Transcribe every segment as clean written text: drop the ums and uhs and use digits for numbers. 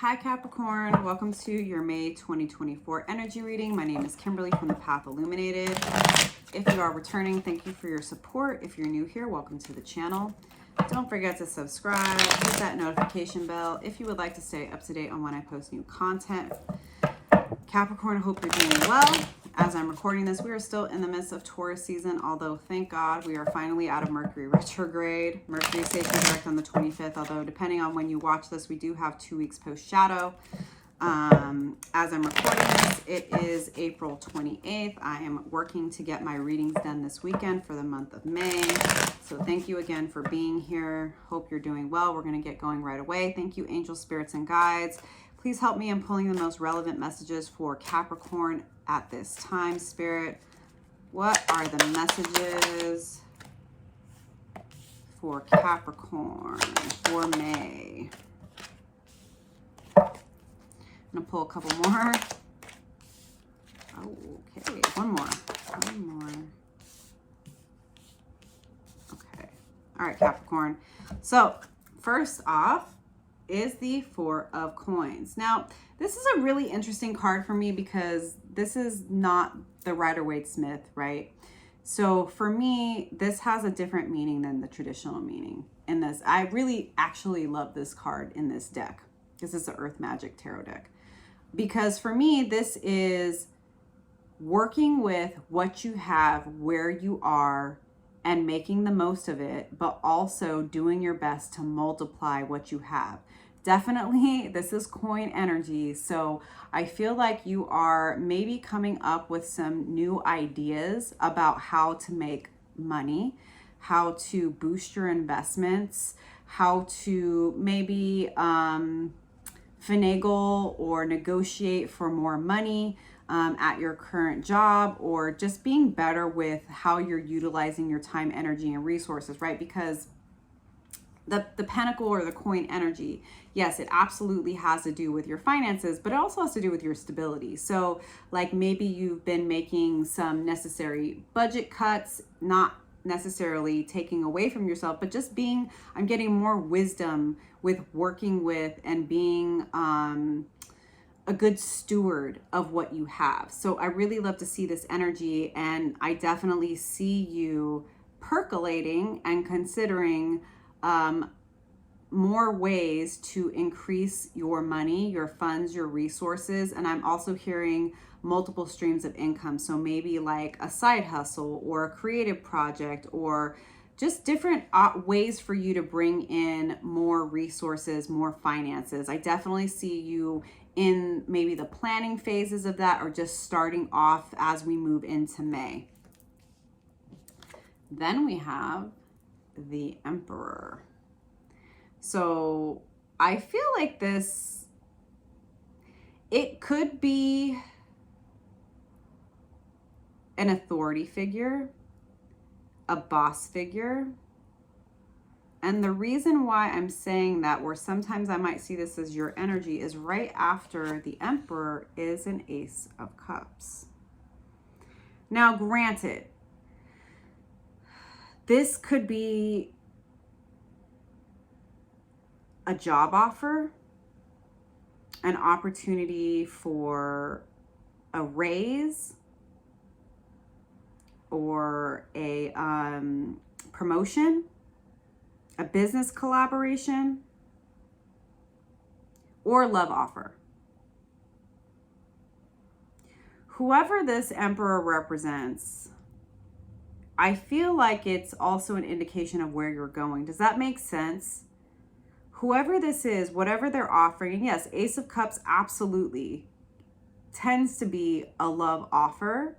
Hi Capricorn, welcome to your May 2024 energy reading. My name is Kimberly from the Path Illuminated. If you are returning, thank you for your support. If you're new here, welcome to the channel. Don't forget to subscribe, hit that notification bell if you would like to stay up to date on when I post new content. Capricorn, I hope you're doing well. As I'm recording this, we are still in the midst of Taurus season, although thank God we are finally out of Mercury retrograde. Mercury stays direct on the 25th, although depending on when you watch this, we do have 2 weeks post-shadow. As I'm recording this, it is April 28th. I am working to get my readings done this weekend for the month of May. So thank you again for being here. Hope you're doing well. We're going to get going right away. Thank you, angels, spirits, and guides. Please help me in pulling the most relevant messages for Capricorn at this time. Spirit, what are the messages for Capricorn for May? I'm going to pull a couple more. Okay, one more. Okay. All right, Capricorn. So first off is the Four of Coins. Now, this is a really interesting card for me because this is not the Rider-Waite-Smith, right? So for me, this has a different meaning than the traditional meaning in this. I really actually love this card in this deck. This is the Earth Magic Tarot deck. Because for me, this is working with what you have, where you are, and making the most of it, but also doing your best to multiply what you have. Definitely, this is coin energy. So I feel like you are maybe coming up with some new ideas about how to make money, how to boost your investments, how to maybe finagle or negotiate for more money at your current job, or just being better with how you're utilizing your time, energy, and resources, right? Because the pentacle or the coin energy, yes, it absolutely has to do with your finances, but it also has to do with your stability. So like maybe you've been making some necessary budget cuts, not necessarily taking away from yourself, but just being, I'm getting more wisdom with working with and being a good steward of what you have. So I really love to see this energy, and I definitely see you percolating and considering more ways to increase your money, your funds, your resources. And I'm also hearing multiple streams of income. So maybe like a side hustle or a creative project, or just different ways for you to bring in more resources, more finances. I definitely see you in maybe the planning phases of that, or just starting off as we move into May. Then we have the Emperor. So I feel like this, it could be an authority figure, a boss figure. And the reason why I'm saying that, where sometimes I might see this as your energy, is right after the Emperor is an Ace of Cups. Now, granted, this could be a job offer, an opportunity for a raise, or a promotion, a business collaboration, or love offer. Whoever this Emperor represents, I feel like it's also an indication of where you're going. Does that make sense? Whoever this is, whatever they're offering, and yes, Ace of Cups absolutely tends to be a love offer,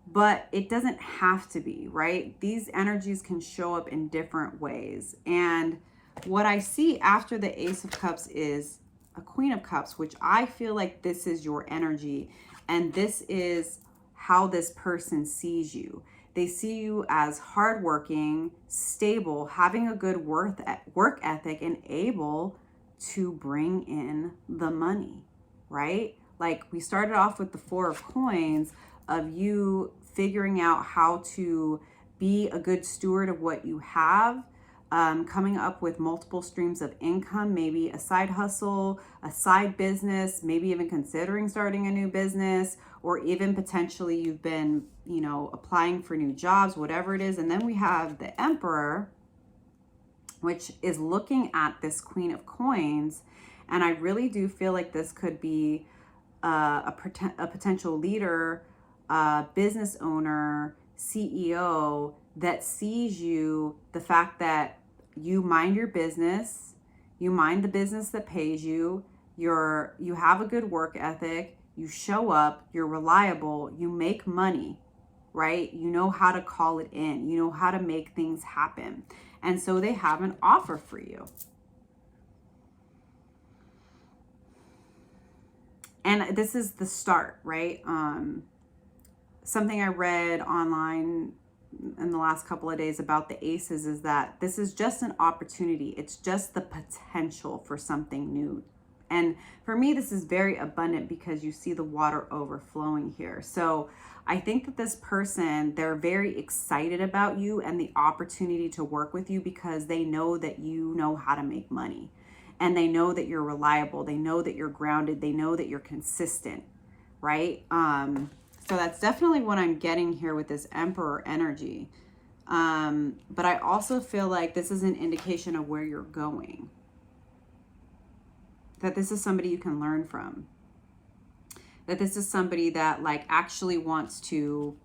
but it doesn't have to be, right? These energies can show up in different ways. And what I see after the Ace of Cups is a Queen of Cups, which I feel like this is your energy. And this is how this person sees you. They see you as hardworking, stable, having a good work ethic, and able to bring in the money, right? Like we started off with the Four of Coins, of you figuring out how to be a good steward of what you have, coming up with multiple streams of income, maybe a side hustle, a side business, maybe even considering starting a new business, or even potentially you've been, you know, applying for new jobs, whatever it is. And then we have the Emperor, which is looking at this Queen of Coins. And I really do feel like this could be a potential leader, business owner, CEO that sees you, the fact that you mind your business, you mind the business that pays you, you have a good work ethic, you show up, you're reliable, you make money, right? You know how to call it in, you know how to make things happen. And so they have an offer for you. And this is the start, right? Something I read online in the last couple of days about the aces is that this is just an opportunity. It's just the potential for something new. And for me, this is very abundant because you see the water overflowing here. So I think that this person, they're very excited about you and the opportunity to work with you because they know that you know how to make money. And they know that you're reliable. They know that you're grounded. They know that you're consistent, right? So that's definitely what I'm getting here with this Emperor energy. But I also feel like this is an indication of where you're going. That this is somebody you can learn from. That this is somebody that like actually wants to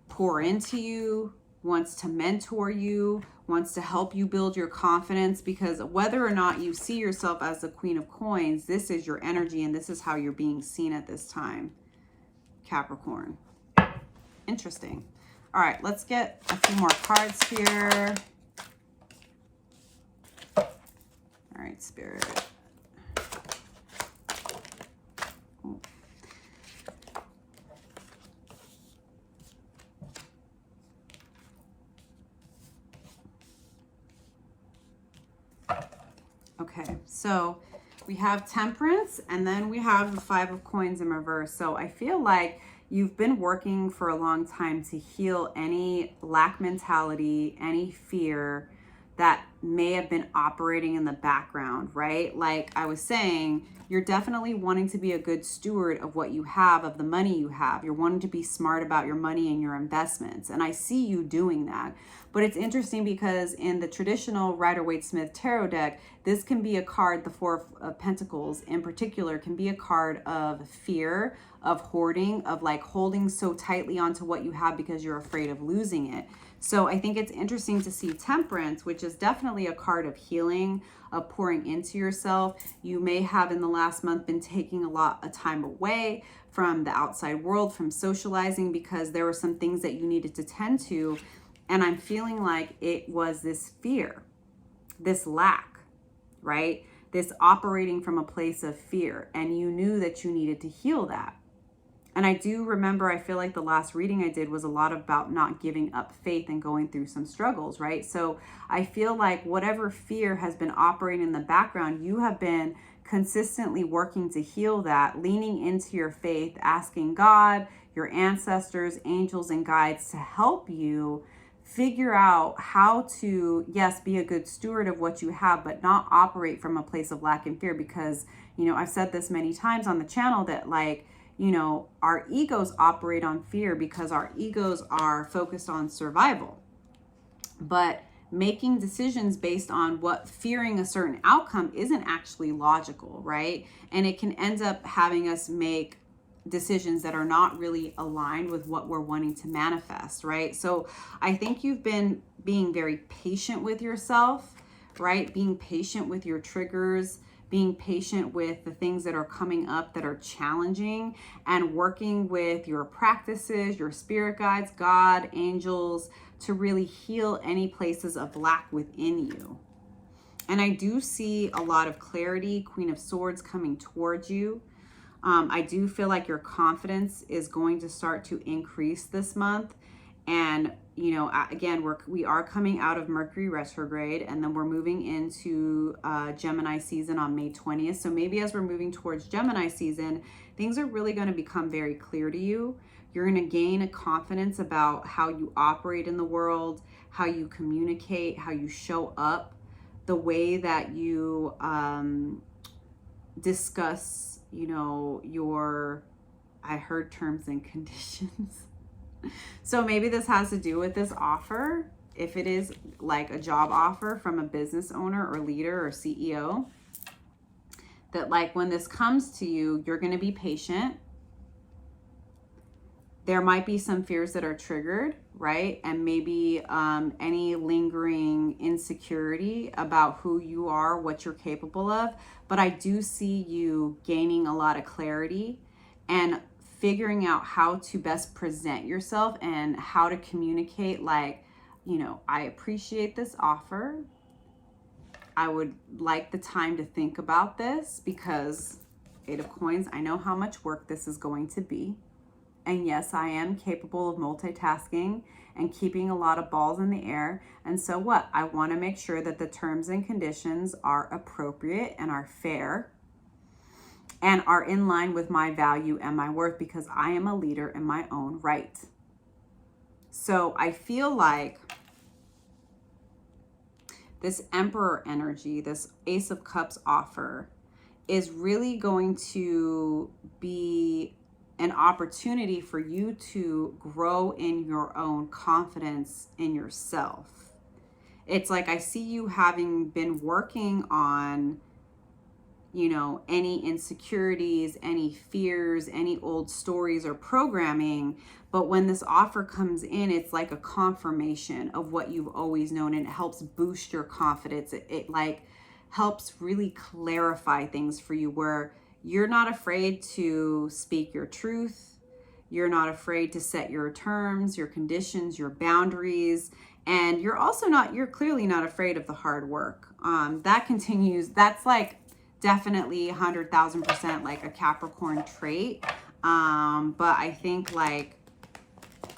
pour into you, wants to mentor you, wants to help you build your confidence, because whether or not you see yourself as the Queen of Coins, this is your energy and this is how you're being seen at this time, Capricorn. Interesting. All right, let's get a few more cards here. All right, Spirit. Okay, so we have Temperance and then we have the Five of Coins in reverse. So I feel like you've been working for a long time to heal any lack mentality, any fear that may have been operating in the background, right? Like I was saying, you're definitely wanting to be a good steward of what you have, of the money you have. You're wanting to be smart about your money and your investments. And I see you doing that. But it's interesting because in the traditional Rider-Waite-Smith tarot deck, this can be a card, the Four of Pentacles in particular, can be a card of fear, of hoarding, of like holding so tightly onto what you have because you're afraid of losing it. So I think it's interesting to see Temperance, which is definitely a card of healing, of pouring into yourself. You may have in the last month been taking a lot of time away from the outside world, from socializing, because there were some things that you needed to tend to. And I'm feeling like it was this fear, this lack, right? This operating from a place of fear. And you knew that you needed to heal that. And I do remember, I feel like the last reading I did was a lot about not giving up faith and going through some struggles, right? So I feel like whatever fear has been operating in the background, you have been consistently working to heal that, leaning into your faith, asking God, your ancestors, angels, and guides to help you figure out how to, yes, be a good steward of what you have, but not operate from a place of lack and fear. Because, you know, I've said this many times on the channel that like, you know, our egos operate on fear because our egos are focused on survival. But making decisions based on what fearing a certain outcome isn't actually logical, right? And it can end up having us make decisions that are not really aligned with what we're wanting to manifest, right? So I think you've been being very patient with yourself, right? Being patient with your triggers, being patient with the things that are coming up that are challenging, and working with your practices, your spirit guides, God, angels, to really heal any places of lack within you. And I do see a lot of clarity, Queen of Swords coming towards you. I do feel like your confidence is going to start to increase this month. And, you know, again, we are coming out of Mercury retrograde, and then we're moving into Gemini season on May 20th. So maybe as we're moving towards Gemini season, things are really going to become very clear to you. You're going to gain a confidence about how you operate in the world, how you communicate, how you show up, the way that you discuss, you know, I heard terms and conditions. So maybe this has to do with this offer. If it is like a job offer from a business owner or leader or CEO, that like when this comes to you, you're going to be patient. There might be some fears that are triggered, right? And maybe any lingering insecurity about who you are, what you're capable of. But I do see you gaining a lot of clarity and figuring out how to best present yourself and how to communicate, like, you know, I appreciate this offer. I would like the time to think about this because Eight of Coins, I know how much work this is going to be. And yes, I am capable of multitasking and keeping a lot of balls in the air. And so what? I want to make sure that the terms and conditions are appropriate and are fair and are in line with my value and my worth, because I am a leader in my own right. So I feel like this Emperor energy, this Ace of Cups offer, is really going to be an opportunity for you to grow in your own confidence in yourself. It's like I see you having been working on, you know, any insecurities, any fears, any old stories or programming. But when this offer comes in, it's like a confirmation of what you've always known, and it helps boost your confidence. It like helps really clarify things for you, where you're not afraid to speak your truth. You're not afraid to set your terms, your conditions, your boundaries. And you're also you're clearly not afraid of the hard work. That continues. That's like definitely 100,000% like a Capricorn trait. But I think like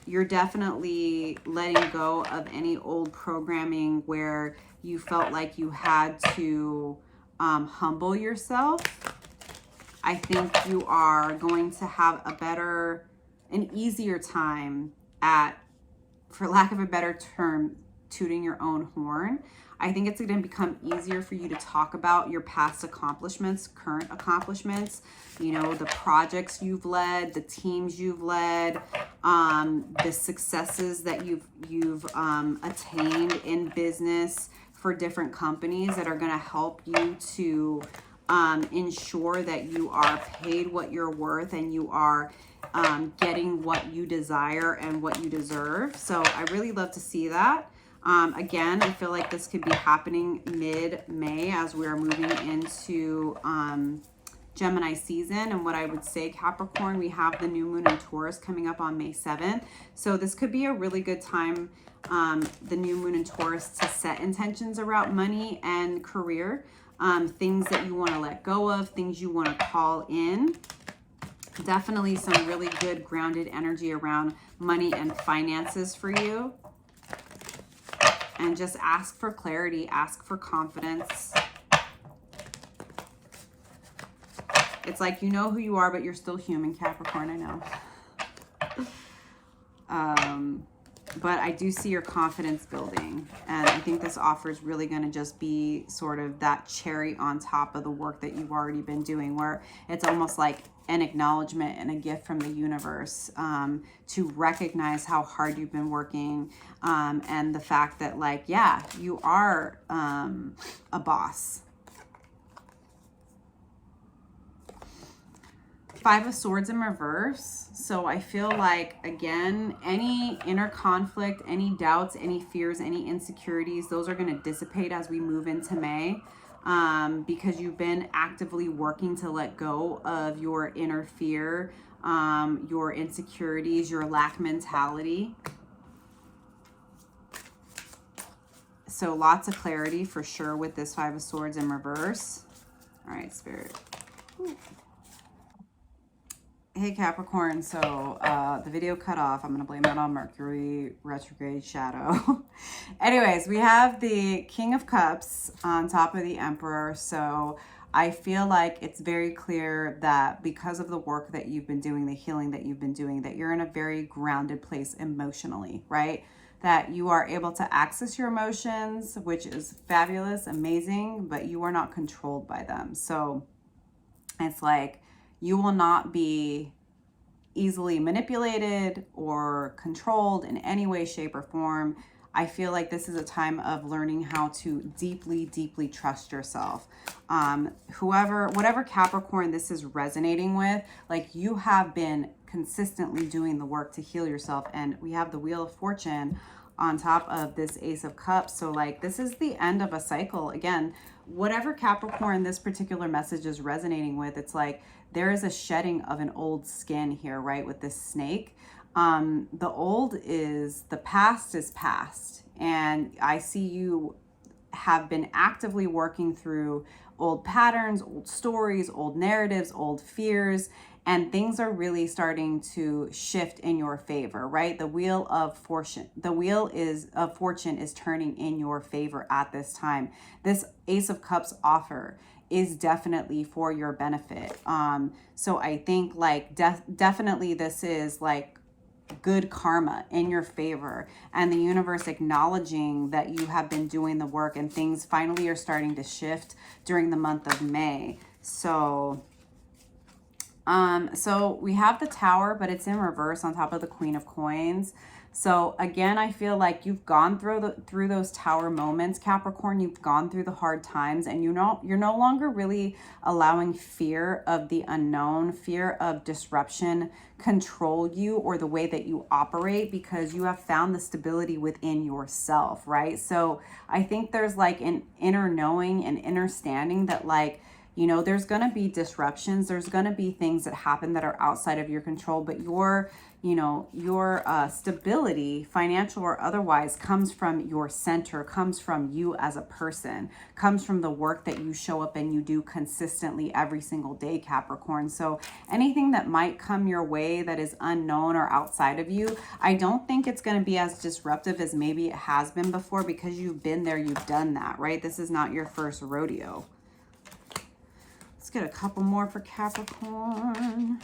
you're definitely letting go of any old programming where you felt like you had to humble yourself. I think you are going to have an easier time at, for lack of a better term, tooting your own horn. I think it's going to become easier for you to talk about your past accomplishments, current accomplishments, you know, the projects you've led, the teams you've led, the successes that you've attained in business for different companies that are going to help you to ensure that you are paid what you're worth and you are getting what you desire and what you deserve. So I really love to see that. Again, I feel like this could be happening mid-May as we're moving into Gemini season. And what I would say, Capricorn, we have the new moon in Taurus coming up on May 7th. So this could be a really good time, the new moon in Taurus, to set intentions around money and career, things that you want to let go of, things you want to call in. Definitely some really good grounded energy around money and finances for you. And just ask for clarity, ask for confidence. It's like you know who you are, but you're still human, Capricorn, I know. But I do see your confidence building. And I think this offer is really going to just be sort of that cherry on top of the work that you've already been doing, where it's almost like an acknowledgement and a gift from the universe to recognize how hard you've been working, and the fact that, like, yeah, you are a boss. Five of Swords in reverse. So I feel like, again, any inner conflict, any doubts, any fears, any insecurities, those are going to dissipate as we move into May, because you've been actively working to let go of your inner fear, your insecurities, your lack mentality. So lots of clarity for sure with this Five of Swords in reverse. All right, Spirit. Ooh. Hey Capricorn, so the video cut off. I'm going to blame that on Mercury retrograde shadow. Anyways, we have the King of Cups on top of the Emperor. So I feel like it's very clear that because of the work that you've been doing, the healing that you've been doing, that you're in a very grounded place emotionally, right? that you are able to access your emotions, which is fabulous, amazing, but you are not controlled by them. So it's like you will not be easily manipulated or controlled in any way, shape, or form. I feel like this is a time of learning how to deeply, deeply trust yourself. Whatever Capricorn this is resonating with, like you have been consistently doing the work to heal yourself. And we have the Wheel of Fortune on top of this Ace of Cups. So like this is the end of a cycle. Again, whatever Capricorn this particular message is resonating with, it's like there is a shedding of an old skin here, right? With this snake. The past is past. And I see you have been actively working through old patterns, old stories, old narratives, old fears, and things are really starting to shift in your favor, right? The wheel of fortune is turning in your favor at this time. This Ace of Cups offer is definitely for your benefit. So I think like definitely this is like good karma in your favor, and the universe acknowledging that you have been doing the work, and things finally are starting to shift during the month of May. So we have the Tower, but it's in reverse on top of the Queen of Coins. So again, I feel like you've gone through those Tower moments, Capricorn. You've gone through the hard times, and you're no longer really allowing fear of the unknown, fear of disruption control you or the way that you operate, because you have found the stability within yourself, right? So I think there's like an inner knowing and inner standing that like, you know, there's going to be disruptions. There's going to be things that happen that are outside of your control, but your stability, financial or otherwise, comes from your center, comes from you as a person, comes from the work that you show up and you do consistently every single day, Capricorn. So anything that might come your way that is unknown or outside of you, I don't think it's going to be as disruptive as maybe it has been before, because you've been there, you've done that, right? This is not your first rodeo. Let's get a couple more for Capricorn.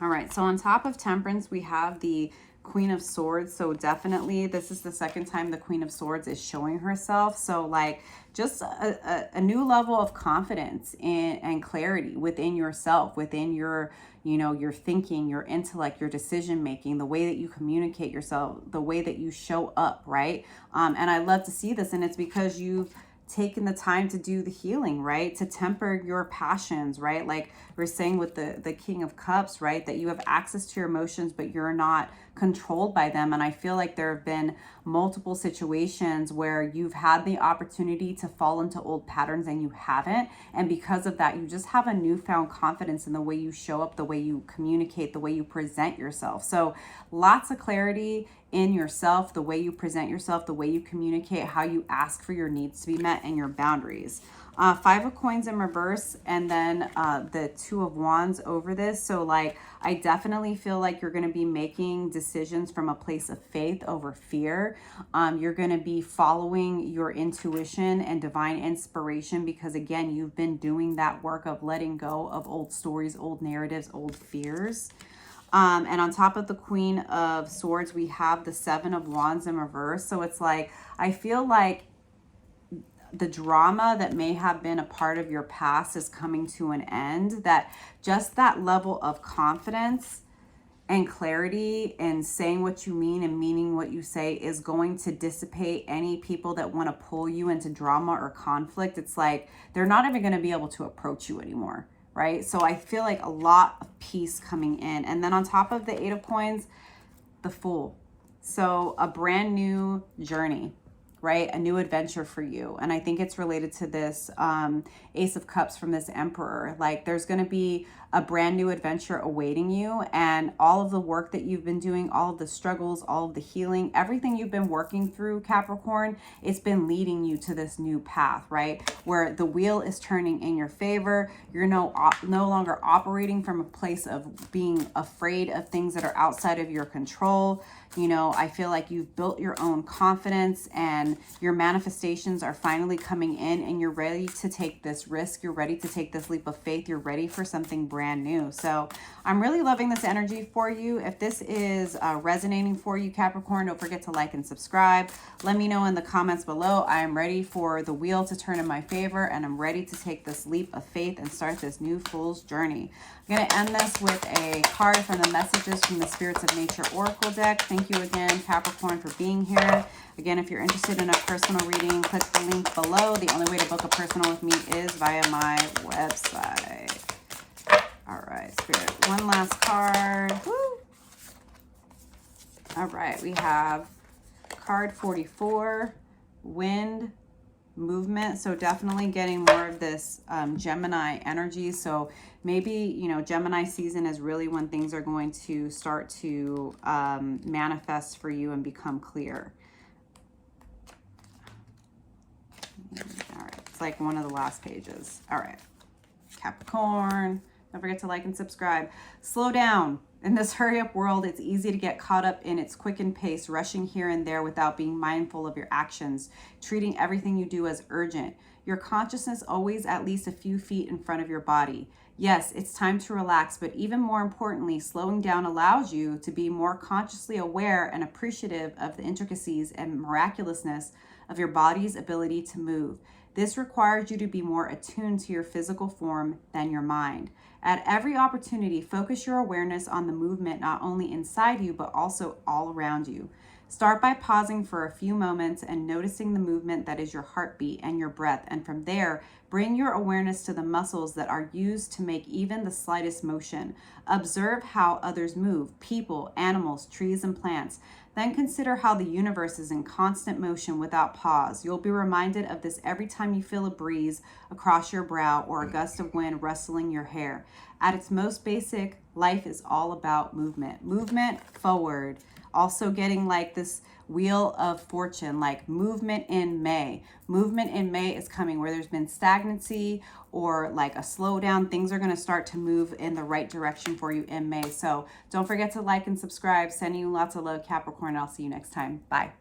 All right, so on top of Temperance, we have the Queen of Swords. So definitely this is the second time the Queen of Swords is showing herself. So like just a new level of confidence and clarity within yourself, within your, you know, your thinking, your intellect, your decision making, the way that you communicate yourself, the way that you show up, right? And I love to see this, and it's because you've taken the time to do the healing, right? To temper your passions, right? Like we're saying with the King of Cups, right? That you have access to your emotions, but you're not controlled by them. And I feel like there have been multiple situations where you've had the opportunity to fall into old patterns and you haven't. And because of that, you just have a newfound confidence in the way you show up, the way you communicate, the way you present yourself. So lots of clarity in yourself, the way you present yourself, the way you communicate, how you ask for your needs to be met, and your boundaries. Five of Coins in reverse, and then the Two of Wands over this. So like, I definitely feel like you're going to be making decisions from a place of faith over fear. You're going to be following your intuition and divine inspiration, because again, you've been doing that work of letting go of old stories, old narratives, old fears. And on top of the Queen of Swords, we have the Seven of Wands in reverse. So it's like, I feel like the drama that may have been a part of your past is coming to an end. That just that level of confidence and clarity and saying what you mean and meaning what you say is going to dissipate any people that want to pull you into drama or conflict. It's like they're not even going to be able to approach you anymore, right? So I feel like a lot of peace coming in. And then on top of the Eight of Coins, the Fool. So a brand new journey, right? A new adventure for you. And I think it's related to this Ace of Cups from this Emperor. Like there's going to be a brand new adventure awaiting you, and all of the work that you've been doing, all of the struggles, all of the healing, everything you've been working through, Capricorn, it's been leading you to this new path, right? Where the wheel is turning in your favor. You're no longer operating from a place of being afraid of things that are outside of your control. You know, I feel like you've built your own confidence and your manifestations are finally coming in and you're ready to take this risk. You're ready to take this leap of faith. You're ready for something brand new. So I'm really loving this energy for you. If this is resonating for you, Capricorn, don't forget to like and subscribe. Let me know in the comments below. I am ready for the wheel to turn in my favor and I'm ready to take this leap of faith and start this new fool's journey. I'm going to end this with a card from the Messages from the Spirits of Nature Oracle deck. Thank you again, Capricorn, for being here. Again, if you're interested in a personal reading, click the link below. The only way to book a personal with me is via my website. All right, Spirit, one last card. Woo! All right, we have card 44, Wind, Movement. So definitely getting more of this Gemini energy. So maybe, you know, Gemini season is really when things are going to start to manifest for you and become clear. All right, it's like one of the last pages. All right, Capricorn, don't forget to like and subscribe. Slow down. In this hurry-up world, it's easy to get caught up in its quickened pace, rushing here and there without being mindful of your actions, treating everything you do as urgent. Your consciousness always at least a few feet in front of your body. Yes, it's time to relax, but even more importantly, slowing down allows you to be more consciously aware and appreciative of the intricacies and miraculousness of your body's ability to move. This requires you to be more attuned to your physical form than your mind. At every opportunity, focus your awareness on the movement not only inside you, but also all around you. Start by pausing for a few moments and noticing the movement that is your heartbeat and your breath. And from there, bring your awareness to the muscles that are used to make even the slightest motion. Observe how others move, people, animals, trees, and plants. Then consider how the universe is in constant motion without pause. You'll be reminded of this every time you feel a breeze across your brow or a gust of wind rustling your hair. At its most basic, life is all about movement. Movement forward. Also getting like this wheel of fortune, like movement in May. Movement in May is coming where there's been stagnancy or like a slowdown. Things are going to start to move in the right direction for you in May. So don't forget to like and subscribe. Sending you lots of love, Capricorn. I'll see you next time. Bye.